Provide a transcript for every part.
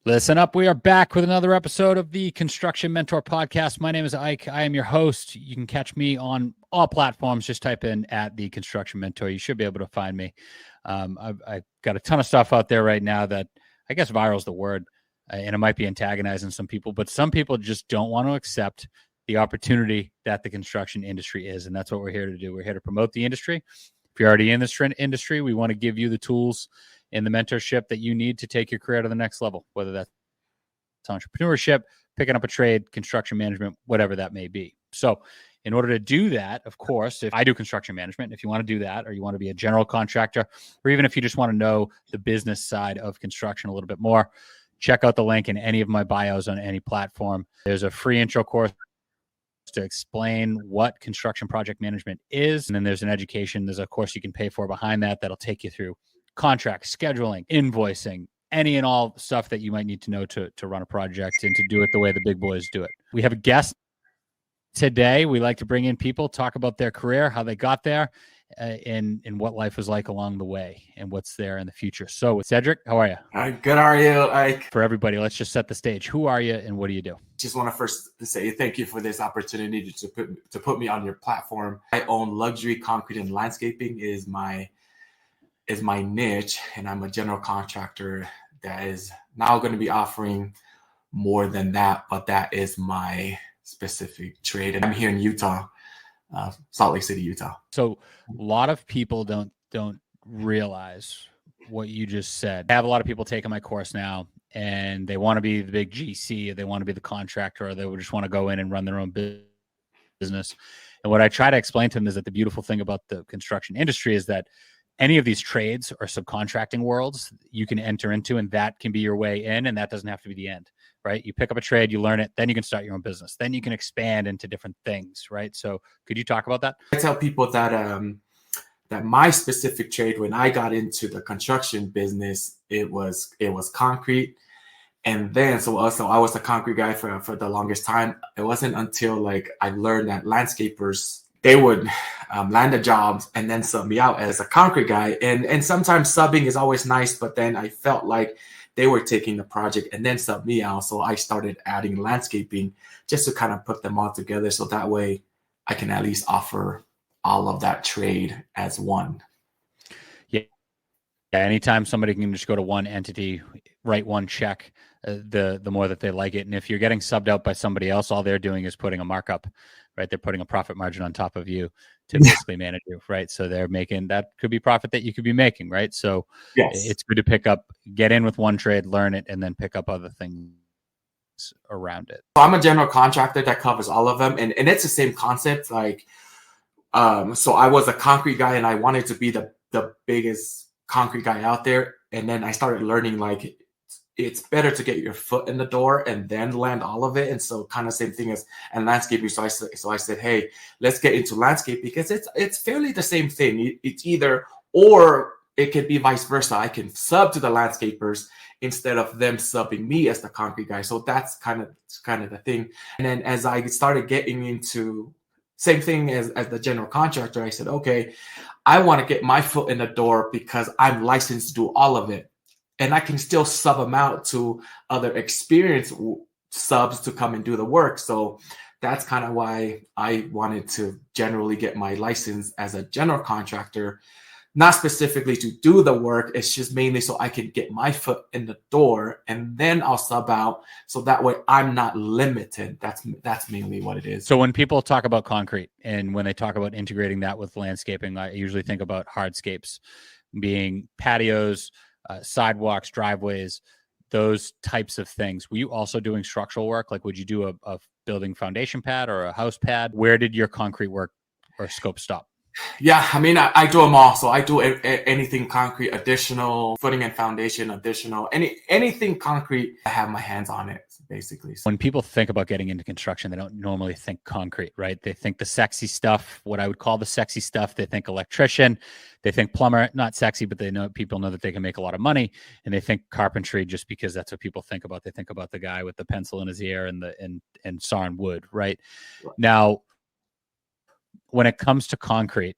Listen up. We are back with another episode of the Construction Mentor Podcast. My name is Ike. I am your host. You can catch me on all platforms. Just type in at the Construction Mentor. You should be able to find me. I've got a ton of stuff out there right now that I guess viral is the word, and it might be antagonizing some people, but some people just don't want to accept the opportunity that the construction industry is. And that's what we're here to do. We're here to promote the industry. If you're already in this industry, we want to give you the tools and the mentorship that you need to take your career to the next level, whether that's entrepreneurship, picking up a trade, construction management, whatever that may be. So in order to do that, of course, if I do construction management, if you want to do that, or you want to be a general contractor, or even if you just want to know the business side of construction a little bit more, check out the link in any of my bios on any platform. There's a free intro course to explain what construction project management is. And then there's an education. There's a course you can pay for behind that that'll take you through contract, scheduling, invoicing, any and all stuff that you might need to know to run a project and to do it the way the big boys do it. We have a guest today. We like to bring in people, talk about their career, how they got there, and what life was like along the way and what's there in the future. So Cedric, how are you? Good. How are you, Ike? For everybody, let's just set the stage. Who are you and what do you do? Just want to first say thank you for this opportunity to put me on your platform. I own luxury concrete and landscaping is my niche, and I'm a general contractor that is now going to be offering more than that, but that is my specific trade. And I'm here in Utah, Salt Lake City, Utah. So a lot of people don't realize what you just said. I have a lot of people taking my course now, and they want to be the big GC, or they want to be the contractor, or they would just want to go in and run their own business. And what I try to explain to them is that the beautiful thing about the construction industry is that any of these trades or subcontracting worlds you can enter into, and that can be your way in, and that doesn't have to be the end, right? You pick up a trade, you learn it, then you can start your own business. Then you can expand into different things, right? So could you talk about that? I tell people that that my specific trade, when I got into the construction business, it was concrete. And then, so I was a concrete guy for the longest time. It wasn't until like I learned that landscapers, they would land the jobs and then sub me out as a concrete guy. And sometimes subbing is always nice, but then I felt like they were taking the project and then sub me out. So I started adding landscaping just to kind of put them all together. So that way I can at least offer all of that trade as one. Yeah. Anytime somebody can just go to one entity, write one check, the more that they like it. And if you're getting subbed out by somebody else, all they're doing is putting a markup, right? They're putting a profit margin on top of you to basically manage you, right? So they're making, that could be profit that you could be making, right? So yes, it's good to get in with one trade, learn it, and then pick up other things around it. So I'm a general contractor that covers all of them. And it's the same concept. Like, so I was a concrete guy and I wanted to be the biggest concrete guy out there. And then I started learning like it's better to get your foot in the door and then land all of it. And so kind of same thing as landscaping. So I said, hey, let's get into landscape because it's fairly the same thing. It's either, or it could be vice versa. I can sub to the landscapers instead of them subbing me as the concrete guy. So that's kind of the thing. And then as I started getting into same thing as the general contractor, I said, okay, I want to get my foot in the door because I'm licensed to do all of it. And I can still sub them out to other experienced subs to come and do the work. So that's kind of why I wanted to generally get my license as a general contractor, not specifically to do the work. It's just mainly so I can get my foot in the door and then I'll sub out. So that way I'm not limited. That's mainly what it is. So when people talk about concrete and when they talk about integrating that with landscaping, I usually think about hardscapes being patios, sidewalks, driveways, those types of things. Were you also doing structural work? Like, would you do a building foundation pad or a house pad? Where did your concrete work or scope stop? Yeah, I mean, I do them all. So I do anything concrete, additional, footing and foundation, additional, anything concrete, I have my hands on it, basically. When people think about getting into construction, they don't normally think concrete, right? They think the sexy stuff, what I would call the sexy stuff. They think electrician, they think plumber, not sexy, but people know that they can make a lot of money. And they think carpentry just because that's what people think about. They think about the guy with the pencil in his ear and sawing wood, right? Now, when it comes to concrete,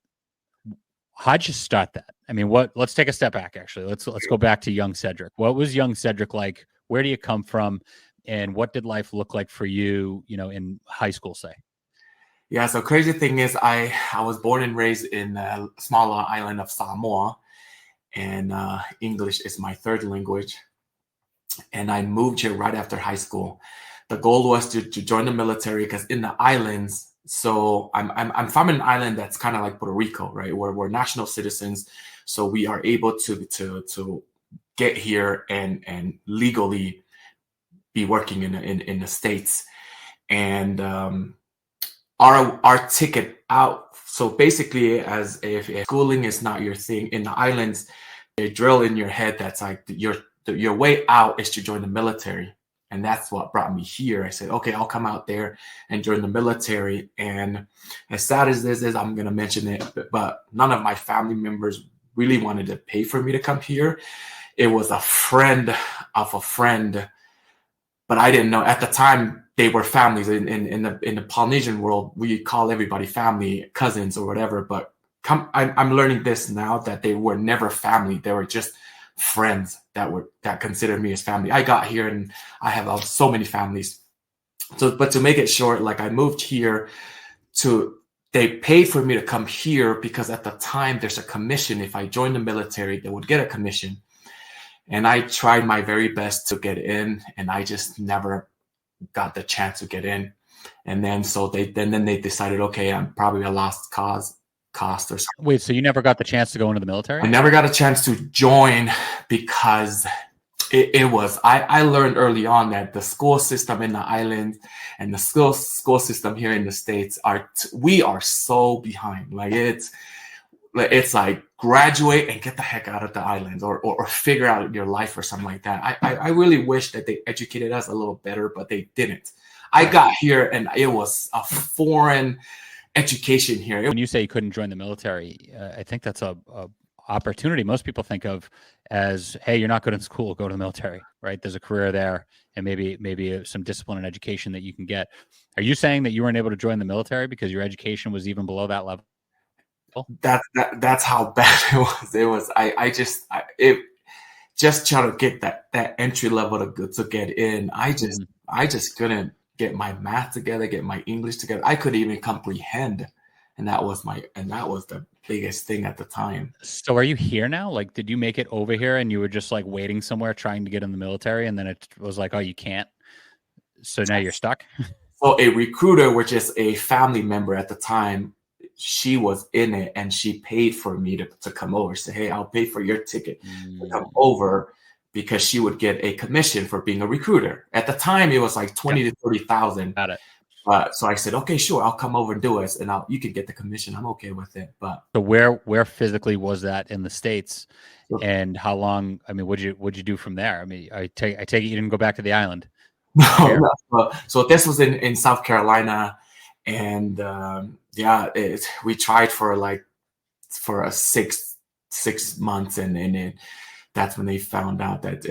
how'd you start that? I mean, let's take a step back, actually. Let's go back to young Cedric. What was young Cedric like where do you come from, and what did life look like for you, in high school, say? Yeah, so crazy thing is I was born and raised in a small island of Samoa, and English is my third language. And I moved here right after high school. The goal was to join the military because in the islands, so I'm from an island that's kind of like Puerto Rico, right? Where we're national citizens, so we are able to get here and legally be working in the States. And our ticket out. So basically, as if schooling is not your thing in the islands, they drill in your head that's like your way out is to join the military. And that's what brought me here. I said, okay, I'll come out there and join the military. And as sad as this is, I'm going to mention it, but none of my family members really wanted to pay for me to come here. It was a friend of a friend, but I didn't know at the time they were families. In the Polynesian world, we call everybody family, cousins or whatever. But I'm learning this now that they were never family. They were just friends that considered me as family. I got here and I have so many families. So, but to make it short, like I moved here they paid for me to come here because at the time there's a commission. If I joined the military, they would get a commission. And I tried my very best to get in, and I just never got the chance to get in. And then then they decided, okay, I'm probably a lost cost or something. Wait, so you never got the chance to go into the military? I never got a chance to join because I learned early on that the school system in the island and the school system here in the States we are so behind. Like it's like graduate and get the heck out of the island or figure out your life or something like that. I really wish that they educated us a little better, but they didn't. I got here and it was a foreign education here. When you say you couldn't join the military, I think that's a opportunity most people think of as, hey, you're not good in school, go to the military, right? There's a career there and maybe some discipline and education that you can get. Are you saying that you weren't able to join the military because your education was even below that level? That's how bad it was. It was just trying to get that entry level to get in. I just couldn't get my math together, get my English together. I couldn't even comprehend, and that was the biggest thing at the time. So are you here now? Like, did you make it over here and you were just like waiting somewhere trying to get in the military, and then it was like, oh, you can't, so now you're stuck? So a recruiter, which is a family member at the time, she was in it and she paid for me to come over. Say, hey, I'll pay for your ticket to come over, because she would get a commission for being a recruiter. At the time, it was like 20 to 30,000. Got it. So I said, okay, sure, I'll come over and do it, and you can get the commission. I'm okay with it. But so where physically was that in the States, and how long? I mean, what'd you do from there? I mean, I take it you didn't go back to the island. No. So this was in South Carolina, and we tried for a six months, and that's when they found out that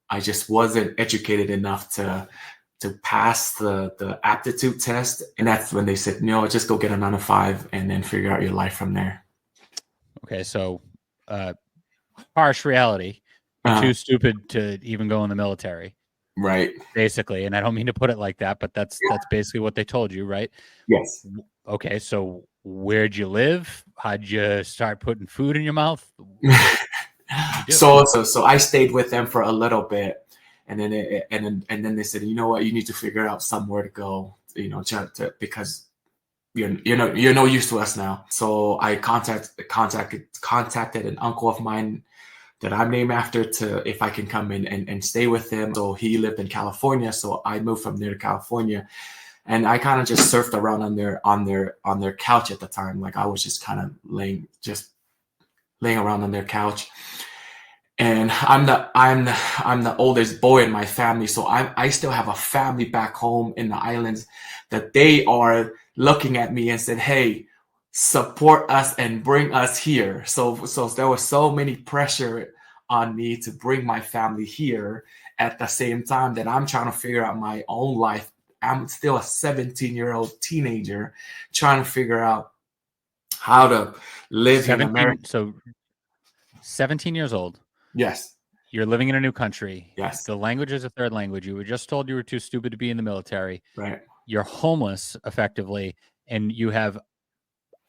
I just wasn't educated enough to pass the aptitude test. And that's when they said, no, just go get a 9-to-5 and then figure out your life from there. Okay. So, harsh reality, you're too stupid to even go in the military. Right. Basically. And I don't mean to put it like that, but that's basically what they told you, right? Yes. Okay. So where'd you live? How'd you start putting food in your mouth? So I stayed with them for a little bit, and then they said, you know what, you need to figure out somewhere to go, because you're no use to us now. So I contacted an uncle of mine that I'm named after if I can come in and stay with him. So he lived in California, so I moved from there to California, and I kind of just surfed around on their couch at the time. Like I was just kind of laying around on their couch. And I'm the oldest boy in my family, so I still have a family back home in the islands that they are looking at me and said, hey, support us and bring us here. So there was so many pressure on me to bring my family here at the same time that I'm trying to figure out my own life. I'm still a 17-year-old teenager trying to figure out how to live in America. So 17 years old. Yes. You're living in a new country. Yes. The language is a third language. You were just told you were too stupid to be in the military. Right. You're homeless effectively, and you have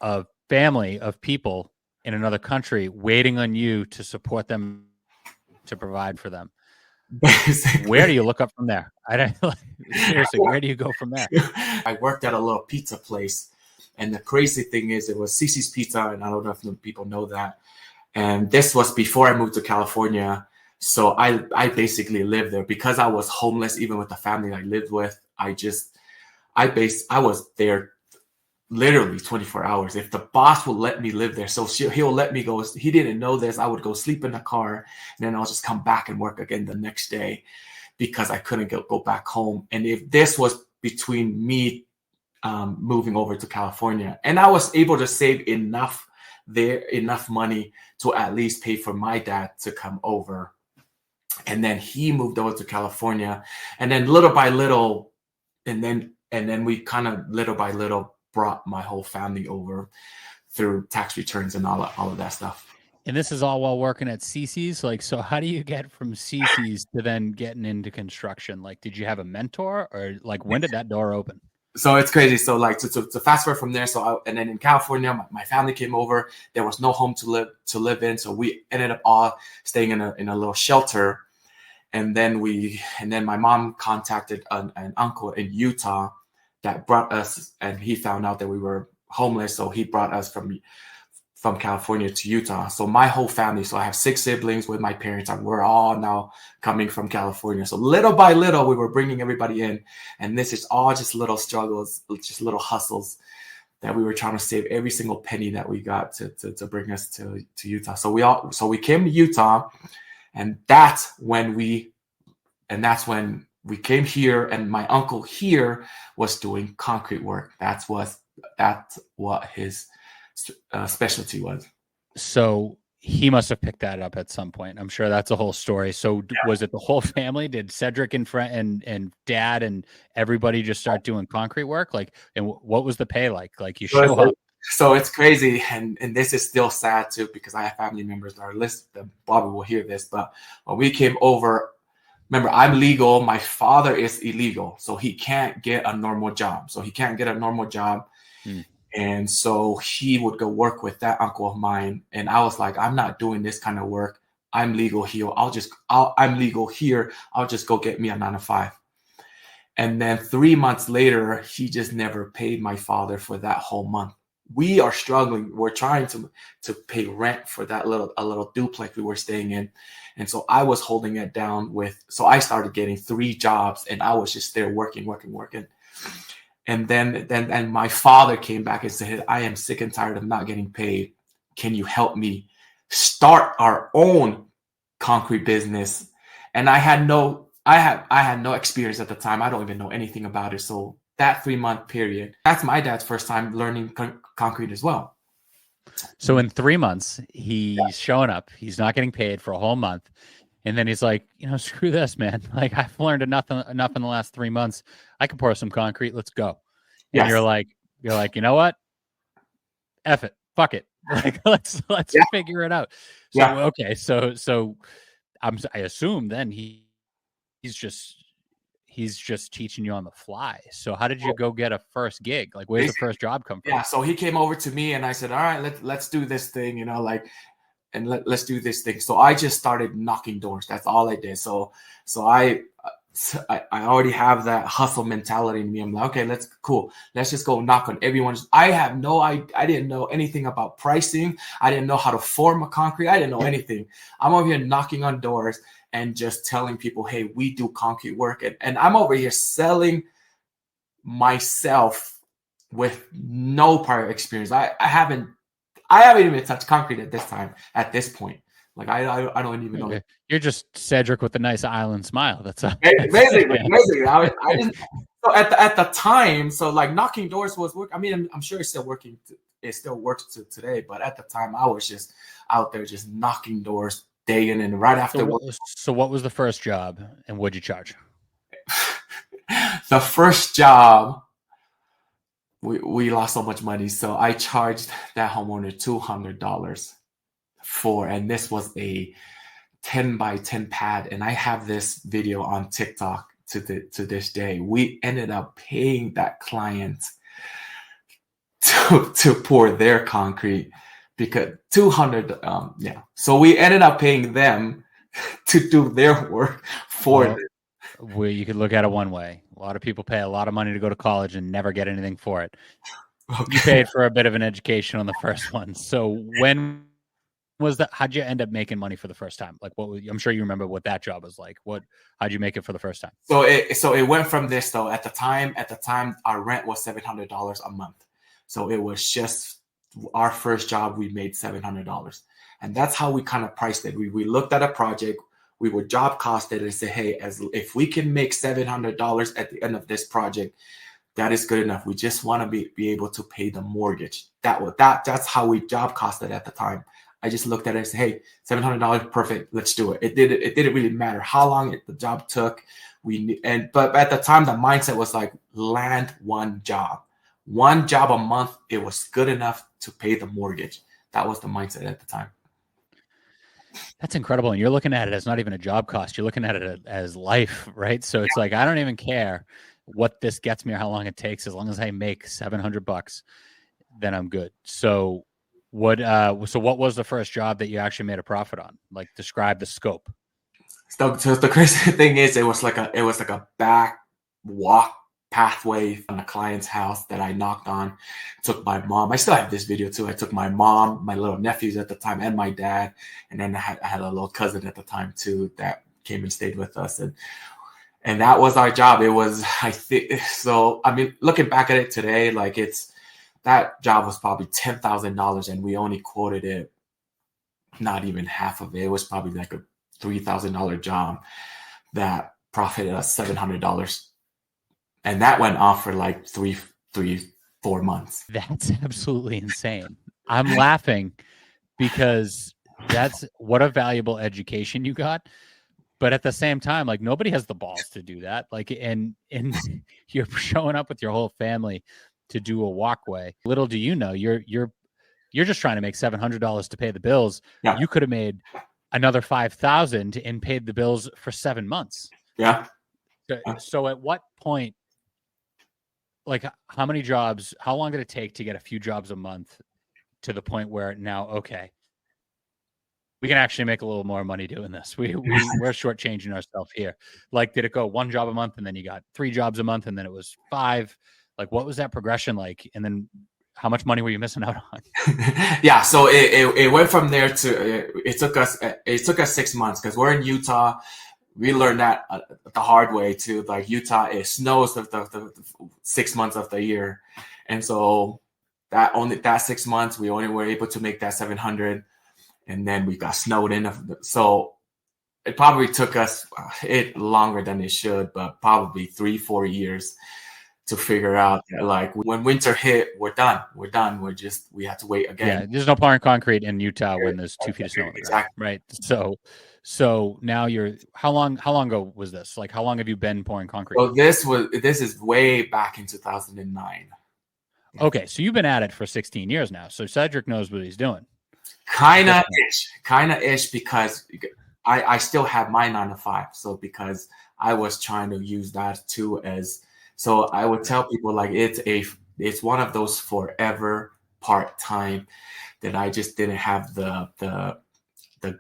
a family of people in another country waiting on you to support them, to provide for them. Basically. Where do you look up from there? I don't seriously. Where do you go from there? I worked at a little pizza place, and the crazy thing is, it was Cici's Pizza, and I don't know if people know that. And this was before I moved to California, so I basically lived there because I was homeless. Even with the family I lived with, I was there literally 24 hours. If the boss would let me live there, so he'll let me go. He didn't know this. I would go sleep in the car, and then I'll just come back and work again the next day because I couldn't go back home. And if this was between me moving over to California, and I was able to save enough money to at least pay for my dad to come over. And then he moved over to California, and then little by little, and then we kind of little by little brought my whole family over through tax returns and all of that stuff. And this is all while working at Cici's. Like, so how do you get from Cici's to then getting into construction? Like, did you have a mentor, or like when did that door open? So it's crazy. So like to fast forward from there. And then in California, my family came over. There was no home to live in. So we ended up all staying in a little shelter. And then my mom contacted an uncle in Utah that brought us, and he found out that we were homeless. So he brought us from California to Utah. So my whole family, so I have 6 siblings with my parents, and we're all now coming from California. So little by little, we were bringing everybody in. And this is all just little struggles, just little hustles that we were trying to save every single penny that we got to bring us to Utah. So we came to Utah, and that's when we came here, and my uncle here was doing concrete work. That's what his specialty was. So he must have picked that up at some point. I'm sure that's a whole story. So was it the whole family? Did Cedric and dad and everybody just start doing concrete work? Like, and what was the pay like? Like, you show up. So it's crazy, and this is still sad too, because I have family members that are listening. Bobby will hear this, but when we came over, remember, I'm legal. My father is illegal, so he can't get a normal job. And so he would go work with that uncle of mine. And I was like, I'm not doing this kind of work. I'm legal here. I'm legal here. I'll just go get me a 9-to-5. And then 3 months later, he just never paid my father for that whole month. We are struggling. We're trying to pay rent for a little duplex we were staying in. And so I was holding it down so I started getting 3 jobs, and I was just there working. And then my father came back and said, I am sick and tired of not getting paid. Can you help me start our own concrete business? And I had no experience at the time. I don't even know anything about it. So that 3-month period, that's my dad's first time learning concrete as well. So in 3 months, he's showing up. He's not getting paid for a whole month. And then he's like, screw this, man. Like, I've learned enough in the last 3 months. I can pour some concrete. Let's go. And you're like, you know what? F it. Fuck it. Like, let's figure it out. So, okay. So I assume then he's just teaching you on the fly. So how did you go get a first gig? Like, where's the first job come from? Yeah. So he came over to me, and I said, all right, let's do this thing, and let's do this thing. So I just started knocking doors. That's all I did. So I already have that hustle mentality in me. I'm like, okay, let's just go knock on everyone's. I didn't know anything about pricing. I didn't know how to form a concrete. I didn't know anything. I'm over here knocking on doors and just telling people, hey, we do concrete work. And I'm over here selling myself with no prior experience. I haven't even touched concrete at this point. Like, I don't even know. You're just Cedric with a nice island smile. That's basically. I didn't. So at the time, so like knocking doors was work. I mean, I'm sure it's still working. It still works today. But at the time, I was just out there just knocking doors day in and right after. So what was the first job, and what'd you charge? The first job, we lost so much money. So I charged that homeowner $200 and this was a 10 by 10 pad, and I have this video on TikTok to this day. We ended up paying that client to pour their concrete because 200 so we ended up paying them to do their work for them. Where you could look at it one way. A lot of people pay a lot of money to go to college and never get anything for it. Okay. You paid for a bit of an education on the first one. So when was that? How'd you end up making money for the first time? Like, I'm sure you remember what that job was like. How'd you make it for the first time? So it went from this though. At the time, our rent was $700 a month. So it was just our first job. We made $700, and that's how we kind of priced it. We looked at a project. We would job cost it and say, hey, if we can make $700 at the end of this project, that is good enough. We just want to be able to pay the mortgage. That's how we job costed at the time. I just looked at it and said, hey, $700, perfect, let's do it. It didn't really matter how long the job took. But at the time, the mindset was like, land one job a month. It was good enough to pay the mortgage. That was the mindset at the time. That's incredible. And you're looking at it as not even a job cost. You're looking at it as life, right? So it's like, I don't even care what this gets me or how long it takes. As long as I make $700, then I'm good. So what was the first job that you actually made a profit on? Like, describe the scope. So the crazy thing is, it was like a back walk pathway from the client's house that I knocked on. Took my mom. I still have this video too. I took my mom, my little nephews at the time, and my dad, and then I had a little cousin at the time too that came and stayed with us, and that was our job. It was, I think, so. I mean, looking back at it today, like that job was probably $10,000, and we only quoted it not even half of it. It was probably like a $3,000 job that profited us $700. And that went off for like 4 months. That's absolutely insane. I'm laughing because that's what a valuable education you got. But at the same time, like, nobody has the balls to do that. Like, and you're showing up with your whole family to do a walkway. Little do you know, you're just trying to make $700 to pay the bills. Yeah. You could have made another $5,000 and paid the bills for 7 months. Yeah. So at what point, like, how many jobs, how long did it take to get a few jobs a month to the point where now, okay, we can actually make a little more money doing this. We're shortchanging ourselves here. Like, did it go 1 job a month and then you got 3 jobs a month and then it was 5? Like, what was that progression like? And then how much money were you missing out on? Yeah. So it went from there to, it took us 6 months because we're in Utah. We learned that the hard way too. Like, Utah, it snows the 6 months of the year. And so that 6 months, we only were able to make that 700. And then we got snowed in. So it probably took us longer than it should, but probably 3-4 years to figure out that, like, when winter hit, we're done. We have to wait again. Yeah, there's no pouring concrete in Utah when there's 2 feet of snow on the ground, right? So now how long ago was this? Like, how long have you been pouring concrete? Well, this is way back in 2009. Okay, so you've been at it for 16 years now. So Cedric knows what he's doing. Kind of ish, because I still have my 9 to 5. So because I was trying to use that too so I would tell people, like, it's one of those forever part-time that I just didn't have the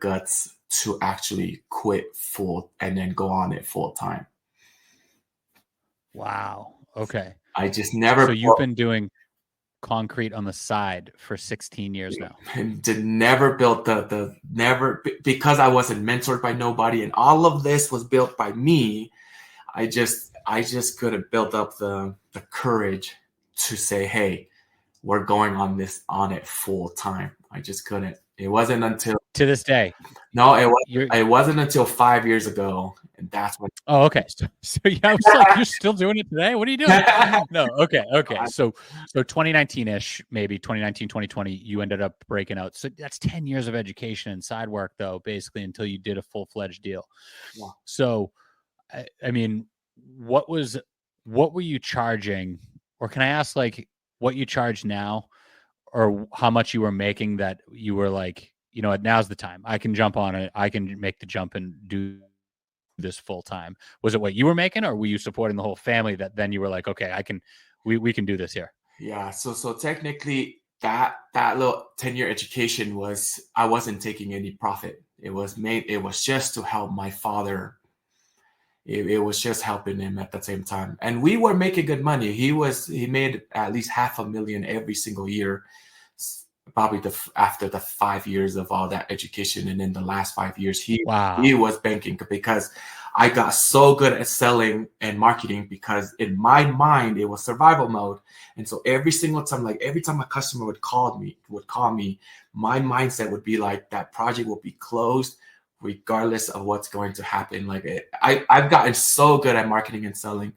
guts to actually quit full and then go on it full time. Wow. Okay. I just never. So you've been doing concrete on the side for 16 years now. And never built because I wasn't mentored by nobody, and all of this was built by me. I just couldn't build up the courage to say, hey, we're going on it full time. I just couldn't. It wasn't until to this day. No, it wasn't until 5 years ago, and that's when. Oh, okay. So yeah, I was like, you're still doing it today? What are you doing? No, okay. So 2019-ish, maybe 2019, 2020, you ended up breaking out. So that's 10 years of education and side work, though, basically, until you did a full-fledged deal. Yeah. So, I mean, what were you charging, or can I ask, like, what you charge now, or how much you were making that you were like, you know what, now's the time. I can jump on it. I can make the jump and do this full time? Was it what you were making, or were you supporting the whole family that then you were like, okay, we can do this here? Yeah. So technically that little 10-year education I wasn't taking any profit. It was just to help my father. It was just helping him at the same time. And we were making good money. He made at least $500,000 every single year, probably after the 5 years of all that education. And in the last 5 years, he was banking, because I got so good at selling and marketing, because in my mind, it was survival mode. And so every single time, like every time a customer would call me, my mindset would be like, that project will be closed regardless of what's going to happen. Like I've gotten so good at marketing and selling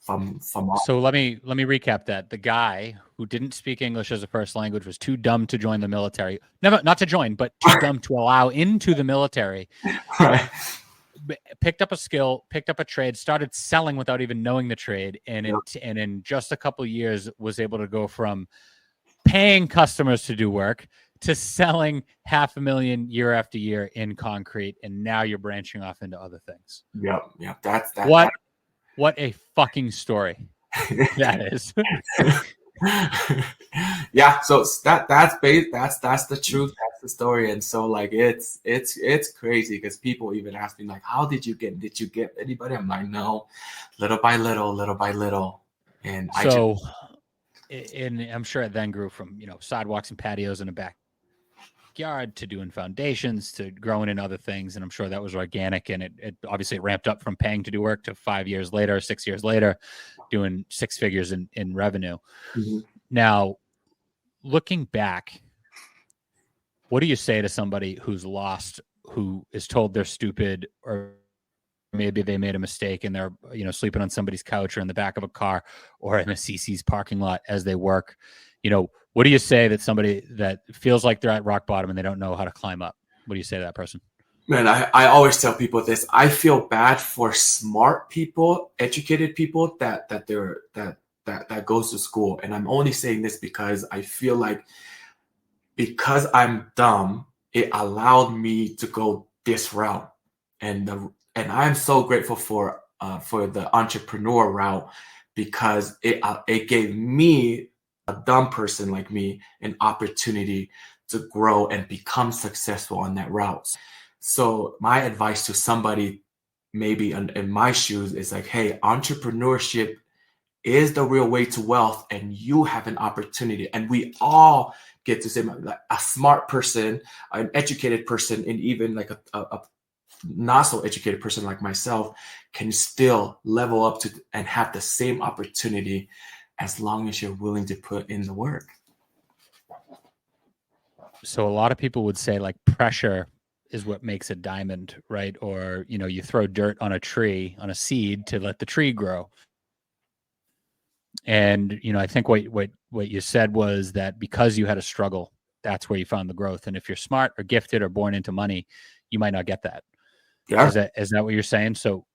from all. So let me recap that. The guy who didn't speak English as a first language was too dumb to join the military. Not to join, but too dumb to allow into the military. Right. Picked up a skill, picked up a trade, started selling without even knowing the trade. And in just a couple of years was able to go from paying customers to do work to selling $500,000 year after year in concrete. And now you're branching off into other things. Yep. That's that. What a fucking story that is. Yeah. So that's the truth. That's the story. And so like, it's crazy, because people even ask me like, how did you get anybody? I'm like, no, little by little. And and I'm sure it then grew from, sidewalks and patios in a backyard to doing foundations to growing in other things. And I'm sure that was organic. And it obviously ramped up from paying to do work to 5 years later, 6 years later, doing six figures in revenue. Mm-hmm. Now, looking back, what do you say to somebody who's lost, who is told they're stupid, or maybe they made a mistake and they're, sleeping on somebody's couch or in the back of a car or in a Cici's parking lot as they work? What do you say that somebody that feels like they're at rock bottom and they don't know how to climb up? What do you say to that person? Man, I always tell people this. I feel bad for smart people, educated people that goes to school. And I'm only saying this because I feel like, because I'm dumb, it allowed me to go this route. And I'm so grateful for the entrepreneur route, because it gave me, a dumb person like me, an opportunity to grow and become successful on that route. So my advice to somebody maybe in my shoes is like, hey, entrepreneurship is the real way to wealth, and you have an opportunity. And we all get to say, like, a smart person, an educated person, and even like a not so educated person like myself can still level up to and have the same opportunity, as long as you're willing to put in the work. So a lot of people would say like pressure is what makes a diamond, right? Or, you throw dirt on a tree, on a seed, to let the tree grow. And, I think what you said was that because you had a struggle, that's where you found the growth. And if you're smart or gifted or born into money, you might not get that. Yeah. Is that what you're saying? So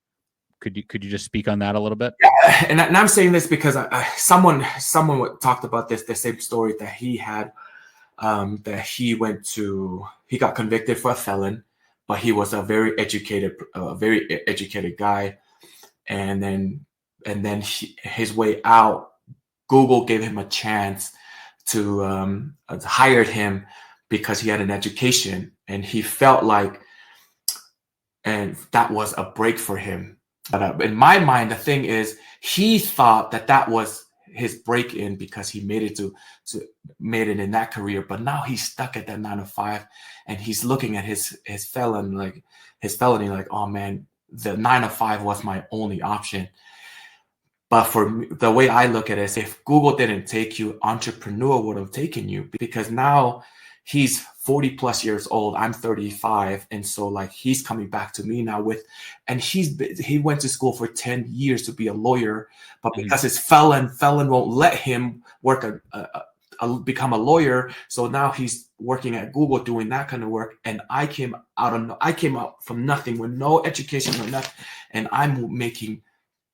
could you just speak on that a little bit? Yeah. And I'm saying this because someone talked about the same story that he had, that he got convicted for a felon, but he was a very educated guy. And then his way out, Google gave him a chance to hired him because he had an education, and he felt like, and that was a break for him. But in my mind, the thing is, he thought that was his break in because he made it in that career. But now he's stuck at that 9 to 5, and he's looking at his felony like, oh man, the 9 to 5 was my only option. But for me, the way I look at it is, if Google didn't take you, entrepreneur would have taken you, because now he's 40 plus years old. I'm 35. And so like, he's coming back to me now and he went to school for 10 years to be a lawyer, but because his felon won't let him work become a lawyer. So now he's working at Google doing that kind of work. And I came out from nothing, with no education or nothing. And I'm making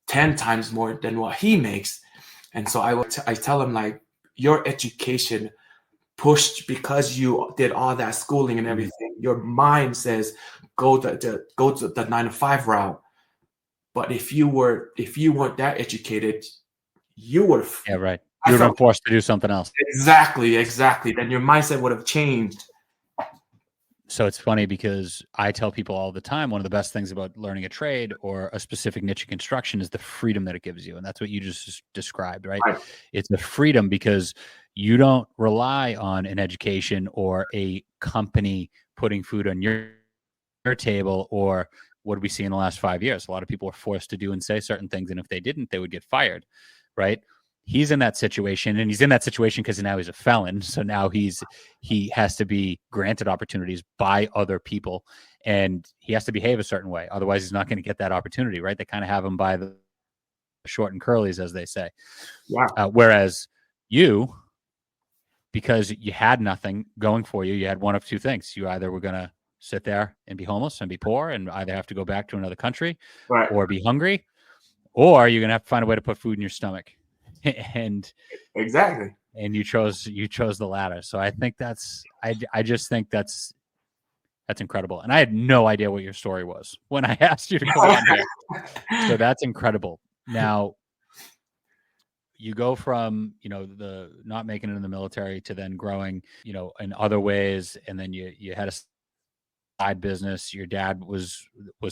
10 times more than what he makes. And so I tell him, like, your education pushed because you did all that schooling and everything. Your mind says go to the 9 to 5 route. But if you weren't that educated, you would have. Yeah, right. You would have been forced to do something else. Exactly. Then your mindset would have changed. So it's funny because I tell people all the time, one of the best things about learning a trade or a specific niche in construction is the freedom that it gives you. And that's what you just described, right? It's the freedom because you don't rely on an education or a company putting food on your table, or what did we see in the last 5 years? A lot of people were forced to do and say certain things. And if they didn't, they would get fired, right? He's in that situation, and he's in that situation because now he's a felon. So now he has to be granted opportunities by other people, and he has to behave a certain way. Otherwise, he's not going to get that opportunity, right? They kind of have him by the short and curlies, as they say. Yeah. Whereas you, because you had nothing going for you, you had one of two things. You either were going to sit there and be homeless and be poor and either have to go back to another country or be hungry, or you're going to have to find a way to put food in your stomach. And exactly. And you chose the latter. So I think I just think that's incredible. And I had no idea what your story was when I asked you to come on here. So that's incredible. Now you go from, the not making it in the military to then growing, in other ways. And then you had a side business. Your dad was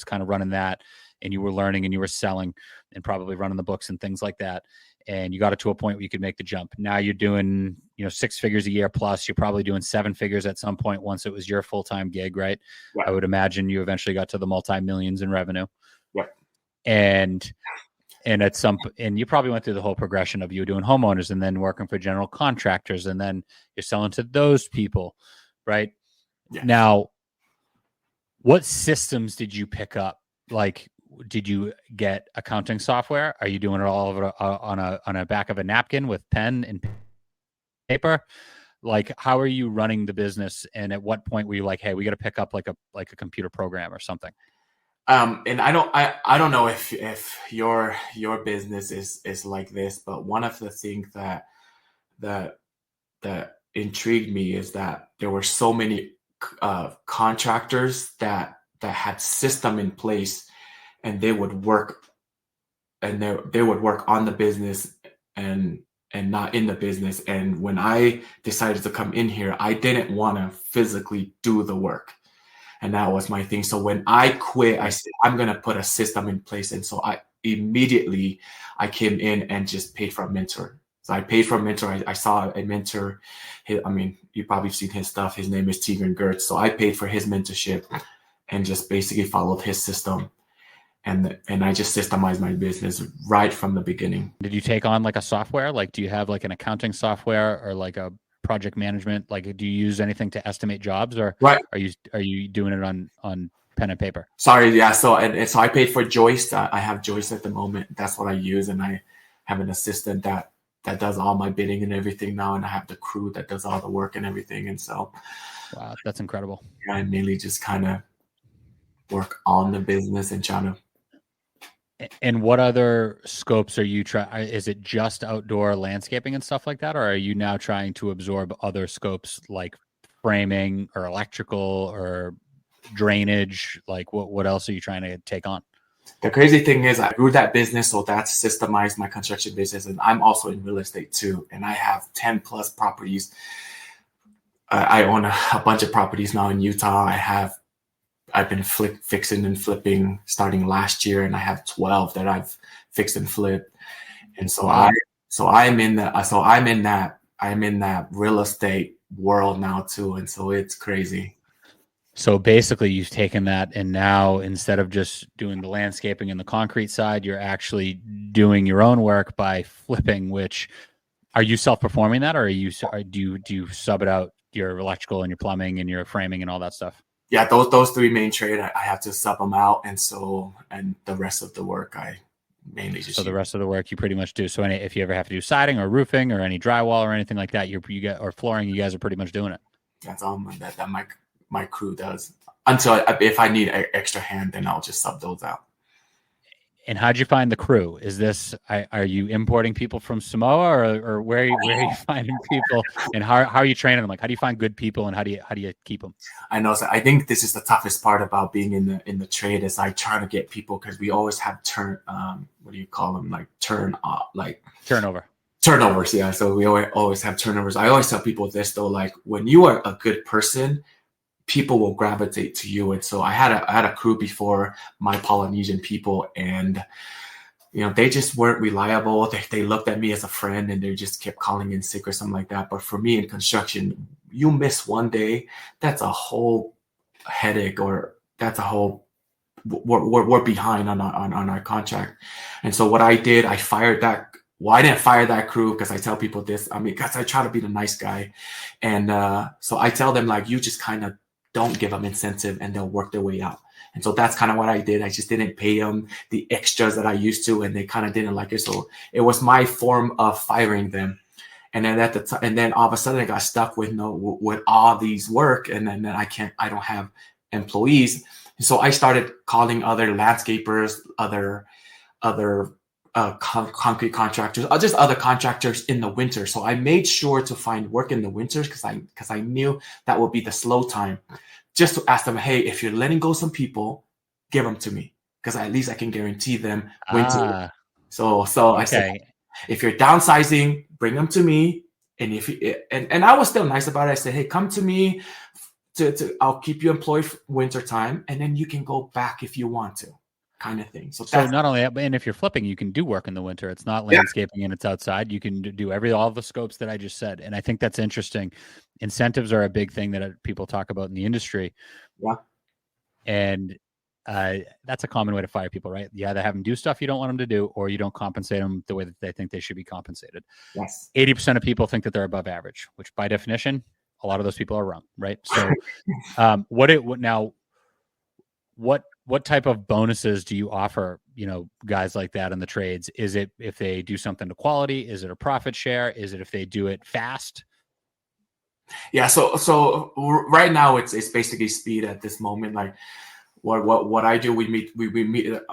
kind of running that, and you were learning and you were selling and probably running the books and things like that. And you got it to a point where you could make the jump. Now you're doing, 6 figures a year plus. You're probably doing 7 figures at some point once it was your full-time gig, right? Yeah. I would imagine you eventually got to the multi-millions in revenue. Yeah. And you probably went through the whole progression of you doing homeowners and then working for general contractors, and then you're selling to those people, right? Yeah. Now, what systems did you pick up? Like, did you get accounting software? Are you doing it all over on a back of a napkin with pen and paper? Like, how are you running the business? And at what point were you like, hey, we got to pick up like a computer program or something? And I don't know if your business is like this, but one of the things that intrigued me is that there were so many contractors that had system in place, and they would work on the business and not in the business. And when I decided to come in here, I didn't want to physically do the work. And that was my thing. So when I quit, I said, I'm going to put a system in place. And so I came in and just paid for a mentor. So I paid for a mentor. I saw a mentor. You probably seen his stuff. His name is Tigran Gertz. So I paid for his mentorship and just basically followed his system. And I just systemized my business right from the beginning. Did you take on like a software? Like, do you have like an accounting software or like a project management? Like, do you use anything to estimate jobs, or are you doing it on pen and paper? Sorry, yeah. So I paid for Joist. I have Joist at the moment. That's what I use, and I have an assistant that does all my bidding and everything now, and I have the crew that does all the work and everything. And so, wow, that's incredible. I mainly just kind of work on the business and trying to. And what other scopes are you trying? Is it just outdoor landscaping and stuff like that? Or are you now trying to absorb other scopes like framing or electrical or drainage? Like what else are you trying to take on? The crazy thing is I grew that business, so that's systemized my construction business. And I'm also in real estate too. And I have 10 plus properties. I own a bunch of properties now in Utah. I've been fixing and flipping starting last year, and I have 12 that I've fixed and flipped. And so I'm in that real estate world now too. And so it's crazy. So basically you've taken that, and now instead of just doing the landscaping and the concrete side, you're actually doing your own work by flipping. Which, are you self-performing that, or do you sub it out, your electrical and your plumbing and your framing and all that stuff? Yeah, those 3 main trades, I have to sub them out, and the rest of the work I mainly just. So the rest of the work you pretty much do. So if you ever have to do siding or roofing or any drywall or anything like that, you get, or flooring, you guys are pretty much doing it. That's all that my crew does. Until if I need an extra hand, then I'll just sub those out. And how'd you find the crew? Is this are you importing people from Samoa, or where are you finding people, and how are you training them? Like, how do you find good people, and how do you keep them? I know. So I think this is the toughest part about being in the trade is I try to get people, because we always have what do you call them, like turnovers. Yeah. So we always have turnovers. I always tell people this though, like when you are a good person, people will gravitate to you. And so I had a crew before, my Polynesian people, and they just weren't reliable. They looked at me as a friend, and they just kept calling in sick or something like that. But for me in construction, you miss one day, that's a whole headache, or that's a whole, we're behind on our contract. And so what I did, I fired that. Well, I didn't fire that crew, because I tell people this. I mean, because I try to be the nice guy. And so I tell them, like, you just kind of don't give them incentive, and they'll work their way out. And so that's kind of what I did. I just didn't pay them the extras that I used to, and they kind of didn't like it. So it was my form of firing them. And then and then all of a sudden I got stuck with all these work, and then I don't have employees. And so I started calling other landscapers, other concrete contractors, or just other contractors in the winter. So I made sure to find work in the winters, because I knew that would be the slow time, just to ask them, hey, if you're letting go some people, give them to me, because at least I can guarantee them winter. So okay. I said, if you're downsizing, bring them to me. And and I was still nice about it. I said, hey, come to me. I'll keep you employed for winter time, and then you can go back if you want to, kind of thing. So not only that, but and if you're flipping, you can do work in the winter. It's not landscaping and it's outside. You can do all the scopes that I just said. And I think that's interesting. Incentives are a big thing that people talk about in the industry. Yeah. And that's a common way to fire people, right? You either have them do stuff you don't want them to do, or you don't compensate them the way that they think they should be compensated. Yes. 80% of people think that they're above average, which by definition, a lot of those people are wrong, right? So what type of bonuses do you offer, guys like that in the trades? Is it if they do something to quality? Is it a profit share? Is it if they do it fast? Yeah. So right now it's basically speed at this moment. Like what I do, we meet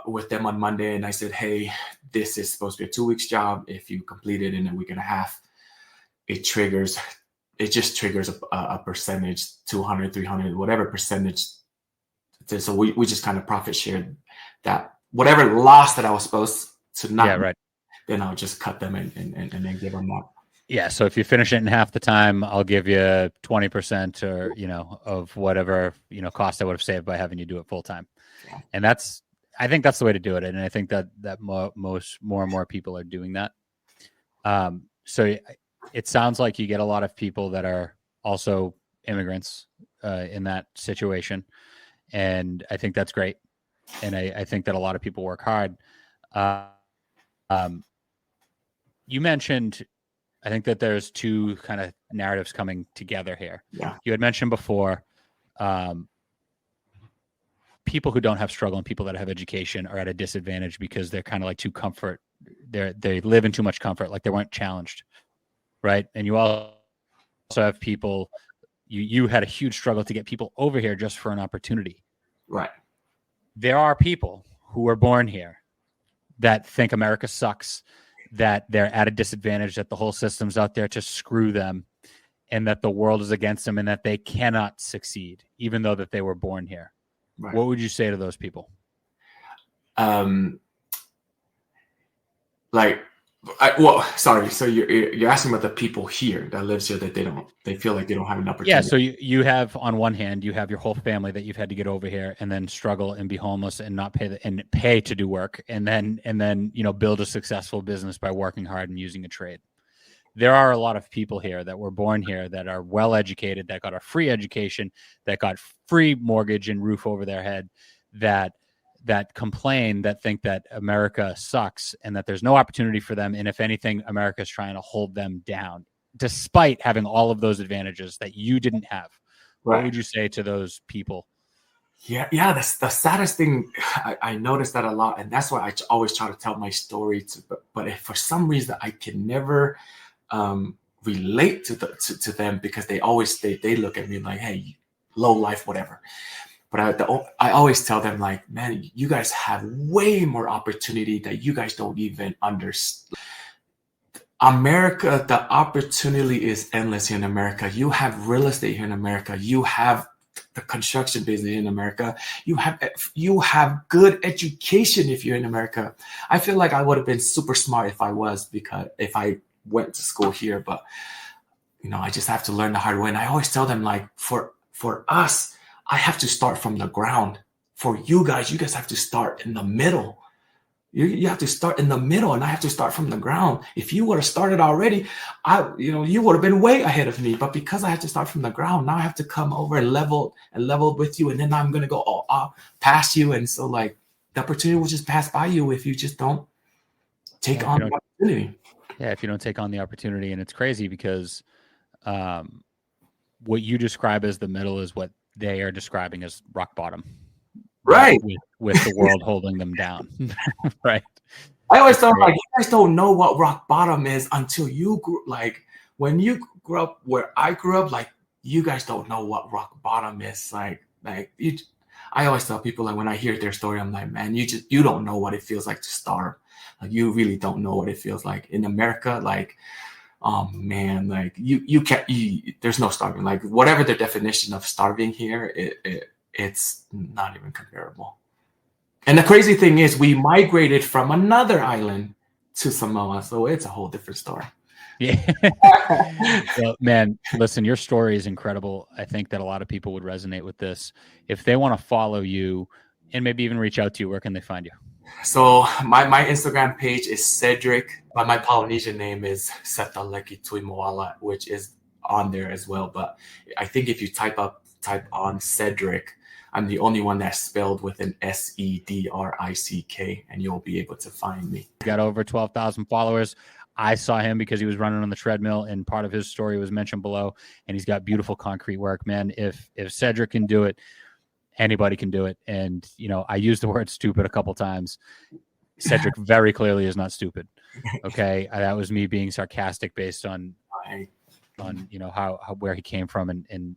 with them on Monday, and I said, hey, this is supposed to be a 2 weeks job. If you complete it in a week and a half, it just triggers a percentage, 200, 300, whatever percentage. So we just kind of profit shared that whatever loss that I was supposed to not. Yeah, right. Then I'll just cut them and then give them that. Yeah. So if you finish it in half the time, I'll give you 20% or, of whatever, cost I would have saved by having you do it full time. Yeah. And I think that's the way to do it. And I think that more and more people are doing that. So it sounds like you get a lot of people that are also immigrants in that situation. And I think that's great. And I think that a lot of people work hard. You mentioned, I think that there's two kind of narratives coming together here. Yeah. You had mentioned before, people who don't have struggle and people that have education are at a disadvantage because they're kind of like too comfort. They live in too much comfort, like they weren't challenged, right? And you also have people, you had a huge struggle to get people over here just for an opportunity. Right. There are people who were born here that think America sucks, that they're at a disadvantage, that the whole system's out there to screw them, and that the world is against them, and that they cannot succeed, even though that they were born here. Right. What would you say to those people? Sorry. So you're asking about the people here that lives here that they feel like they don't have an opportunity. Yeah. So you have, on one hand, you have your whole family that you've had to get over here and then struggle and be homeless and not pay to do work. And then, build a successful business by working hard and using a trade. There are a lot of people here that were born here that are well educated, that got a free education, that got free mortgage and roof over their head, that complain, that think that America sucks and that there's no opportunity for them. And if anything, America is trying to hold them down, despite having all of those advantages that you didn't have. Right. What would you say to those people? Yeah. That's the saddest thing. I noticed that a lot. And that's why I always try to tell my story. But if for some reason I can never relate to them, because they always they look at me like, hey, low life, whatever. But I always tell them, like, man, you guys have way more opportunity that you guys don't even understand. America, the opportunity is endless here in America. You have real estate here in America. You have the construction business in America. You have good education if you're in America. I feel like I would have been super smart if I went to school here, but I just have to learn the hard way. And I always tell them, like, for us, I have to start from the ground. For you guys have to start in the middle. You have to start in the middle, and I have to start from the ground. If you would have started already, you would have been way ahead of me. But because I have to start from the ground, now I have to come over and level with you, and then I'm gonna go past you. And so, like, the opportunity will just pass by you if you just don't take on the opportunity. Yeah, if you don't take on the opportunity. And it's crazy because what you describe as the middle is what they are describing as rock bottom. Right. With the world holding them down. Right. I always thought, like, you guys don't know what rock bottom is until you when you grew up where I grew up, like, you guys don't know what rock bottom is. I always tell people, like, when I hear their story, I'm like, man, you don't know what it feels like to starve. Like, you really don't know what it feels like in America. Like, oh man, like you can't, there's no starving. Like, whatever the definition of starving here, it's not even comparable. And the crazy thing is, we migrated from another island to Samoa, so it's a whole different story. Yeah. Well, man, listen, your story is incredible. I think that a lot of people would resonate with this. If they want to follow you and maybe even reach out to you, where can they find you? So my Instagram page is Cedric, but my Polynesian name is Setaleki Tuimoala, which is on there as well. But I think if you type on Cedric, I'm the only one that's spelled with an Sedrick, and you'll be able to find me. Got over 12,000 followers. I saw him because he was running on the treadmill, and part of his story was mentioned below. And he's got beautiful concrete work, man. If Cedric can do it, anybody can do it. And I used the word stupid a couple times. Cedric very clearly is not stupid. Okay, that was me being sarcastic based on how where he came from and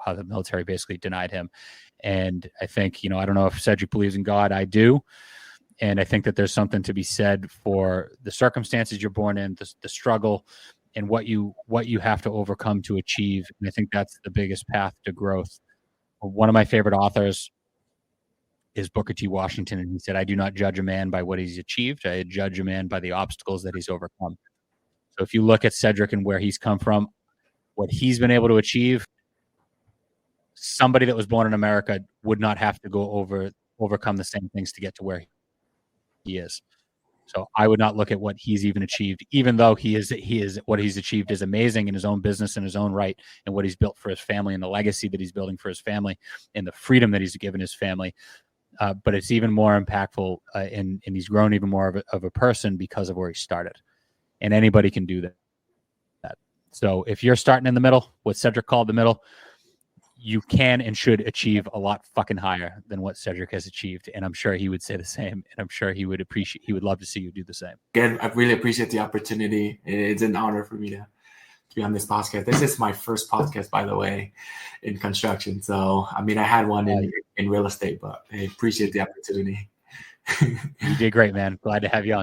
how the military basically denied him. And I think, I don't know if Cedric believes in God. I do. And I think that there's something to be said for the circumstances you're born in, the struggle, and what you have to overcome to achieve. And I think that's the biggest path to growth. One of my favorite authors is Booker T. Washington. And he said, I do not judge a man by what he's achieved. I judge a man by the obstacles that he's overcome. So if you look at Cedric and where he's come from, what he's been able to achieve, somebody that was born in America would not have to overcome the same things to get to where he is. So I would not look at what he's even achieved, even though he is what he's achieved is amazing in his own business, in his own right, and what he's built for his family, and the legacy that he's building for his family, and the freedom that he's given his family. But it's even more impactful, and he's grown even more of a person because of where he started. And anybody can do that. So if you're starting in the middle, what Cedric called the middle, you can and should achieve a lot fucking higher than what Cedric has achieved. And I'm sure he would say the same. And I'm sure he would love to see you do the same. Again, I really appreciate the opportunity. It's an honor for me to be on this podcast. This is my first podcast, by the way, in construction. So, I mean, I had one in real estate, but I appreciate the opportunity. You did great, man. Glad to have you on.